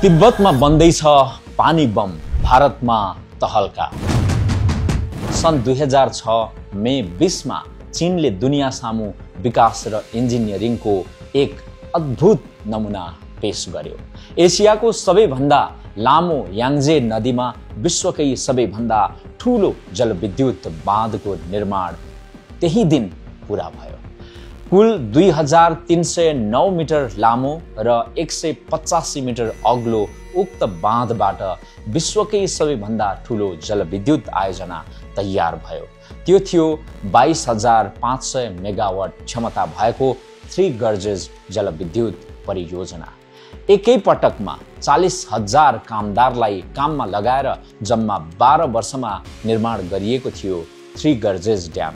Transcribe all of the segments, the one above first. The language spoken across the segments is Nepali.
तिब्बतमा बन्दैछ पानी बम, भारतमा तहल्का। सन् 2006 मे 20 मा चीनले दुनिया सामु विकास र इन्जिनियरिङको एक अद्भुत नमुना पेश गर्यो। एसियाको सबैभन्दा लामो याङ्जे नदीमा विश्वकै सबैभन्दा ठूलो जलविद्युत बाँधको निर्माण त्यही दिन पूरा भयो। कुल 2309 मिटर लामो र 185 मिटर अग्लो उक्त बाँधबाट विश्वकै सबैभन्दा ठूलो जलविद्युत आयोजना तयार भयो। त्यो थियो 22,500 मेगावाट क्षमता भएको थ्री गर्जेस जलविद्युत परियोजना। एकै पटकमा 40,000 कामदारलाई काममा लगाएर जम्मा 12 वर्षमा निर्माण गरिएको थियो थ्री गर्जेस ड्याम।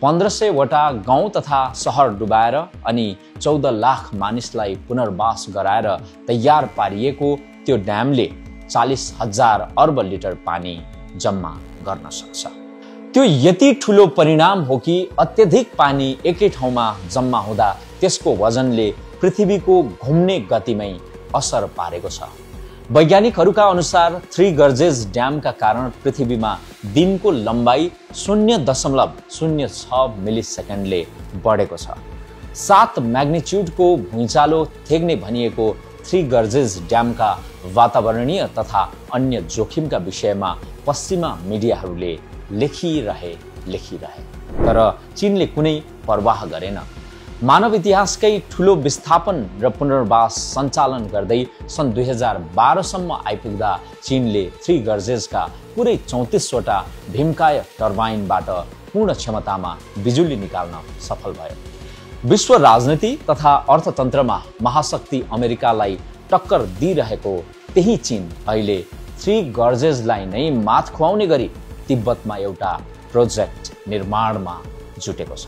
1500 वटा गाउँ तथा सहर डुबाएर अनि 14 लाख मानिसलाई पुनर्वास गराएर तयार पारिएको त्यो ड्यामले 40,000 अर्ब लिटर पानी जम्मा गर्न सक्छ। त्यो यति ठूलो परिणाम हो कि अत्यधिक पानी एकै ठाउँमा जम्मा हुँदा त्यसको वजनले पृथ्वीको घुम्ने गतिमै असर पारेको छ। वैज्ञानिकहरूका अनुसार थ्री गर्जेस ड्यामका कारण पृथ्वीमा दिनको लम्बाइ 0.06 मिलिसेकेन्डले बढेको छ। 7 म्याग्निच्युडको भुइँचालो थेग्ने भनिएको थ्री गर्जेस ड्यामका वातावरणीय तथा अन्य जोखिमका विषयमा पश्चिमा मिडियाहरूले लेखिरहे तर चीनले कुनै परवाह गरेन। मानव इतिहासकै ठूलो विस्थापन र पुनर्वास सञ्चालन गर्दै सन् 2012 सम्म आइपुग्दा चीनले थ्री गर्जेसका पुरै 34 वटा भीमकाय टर्बाइनबाट पूर्ण क्षमतामा बिजुली निकाल्न सफल भयो। विश्व राजनीति तथा अर्थतन्त्रमा महाशक्ति अमेरिकालाई टक्कर दिइरहेको त्यही चीन अहिले थ्री गर्जेसलाई नै मात खुवाउने गरी तिब्बतमा एउटा प्रोजेक्ट निर्माणमा जुटेको छ।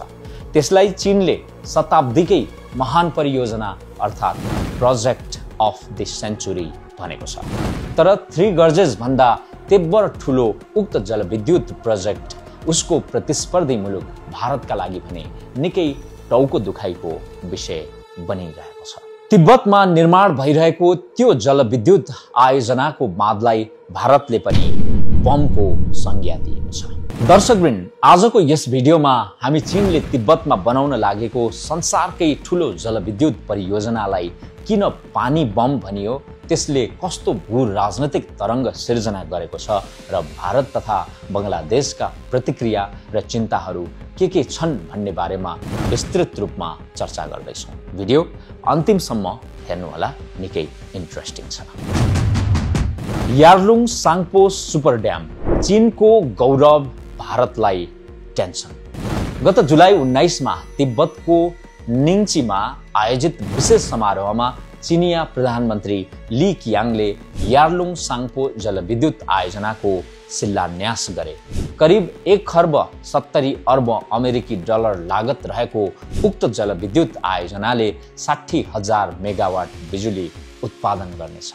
त्यसलाई चीनले शताब्दीकै महान परियोजना अर्थात् प्रोजेक्ट अफ द सेन्चुरी भनेको छ। तर थ्री गर्जेस भन्दा तेब्बर ठूलो उक्त जलविद्युत प्रोजेक्ट उसको प्रतिस्पर्धी मुलुक भारतका लागि भने निकै टाउको दुखाइको विषय बनिरहेको छ। तिब्बतमा निर्माण भइरहेको त्यो जलविद्युत आयोजनाको बाँधलाई भारतले पनि बमको संज्ञा दिएको छ। दर्शकवृन्द, आजको यस भिडियोमा हामी चीनले तिब्बतमा बनाउन लागेको संसारकै ठूलो जलविद्युत परियोजनालाई किन पानी बम भनियो, त्यसले कस्तो भू राजनैतिक तरङ्ग सिर्जना गरेको छ र भारत तथा बङ्गलादेशका प्रतिक्रिया र चिन्ताहरू के छन् भन्ने बारेमा विस्तृत रूपमा चर्चा गर्दैछौँ। भिडियो अन्तिमसम्म हेर्नुहोला, निकै इन्ट्रेस्टिङ छ। यार्लुङ साङ्पो सुपर ड्याम, चीनको गौरव, भारतलाई टेन्सन। गत जुलाई 19 मा तिब्बतको निङचीमा आयोजित विशेष समारोहमा चिनिया प्रधानमन्त्री ली कियाङले यार्लुङ साङ्पो जलविद्युत आयोजनाको शिलान्यास गरे। करिब 1,70,00,000,000 अमेरिकी डलर लागत रहेको उक्त जलविद्युत आयोजनाले 60,000 मेगावाट बिजुली उत्पादन गर्नेछ।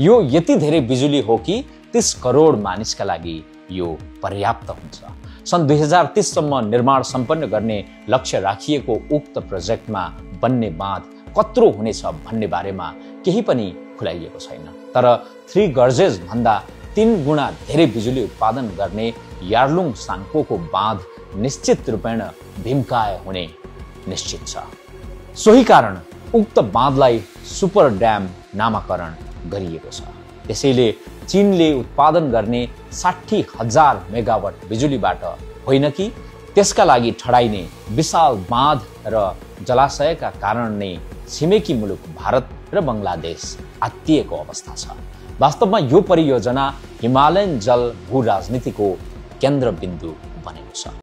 यो यति धेरै बिजुली हो कि 30 करोड मानिसका लागि यो पर्याप्त हुन्छ। सन् 2030 सम्म निर्माण सम्पन्न गर्ने लक्ष्य राखिएको उक्त प्रोजेक्टमा बन्ने बाँध कत्रो हुनेछ भन्ने बारेमा केही पनि खुलाइएको छैन। तर थ्री गर्जेस भन्दा 3 गुणा धेरै बिजुली उत्पादन गर्ने यार्लुङ साङ्पोको बाँध निश्चित रूपेण भीमकाय हुने निश्चित छ। सोही कारण उक्त बाँधलाई सुपर ड्याम नामाकरण गरिएको छ। त्यसैले चीनले उत्पादन गर्ने 60,000 मेगावाट बिजुलीबाट होइन कि त्यसका लागि ठडाइने विशाल बाँध र जलाशयका कारण नै छिमेकी मुलुक भारत र बङ्गलादेश आत्तिएको अवस्था छ। वास्तवमा यो परियोजना हिमालयन जल भू राजनीतिको केन्द्रबिन्दु बनेको छ।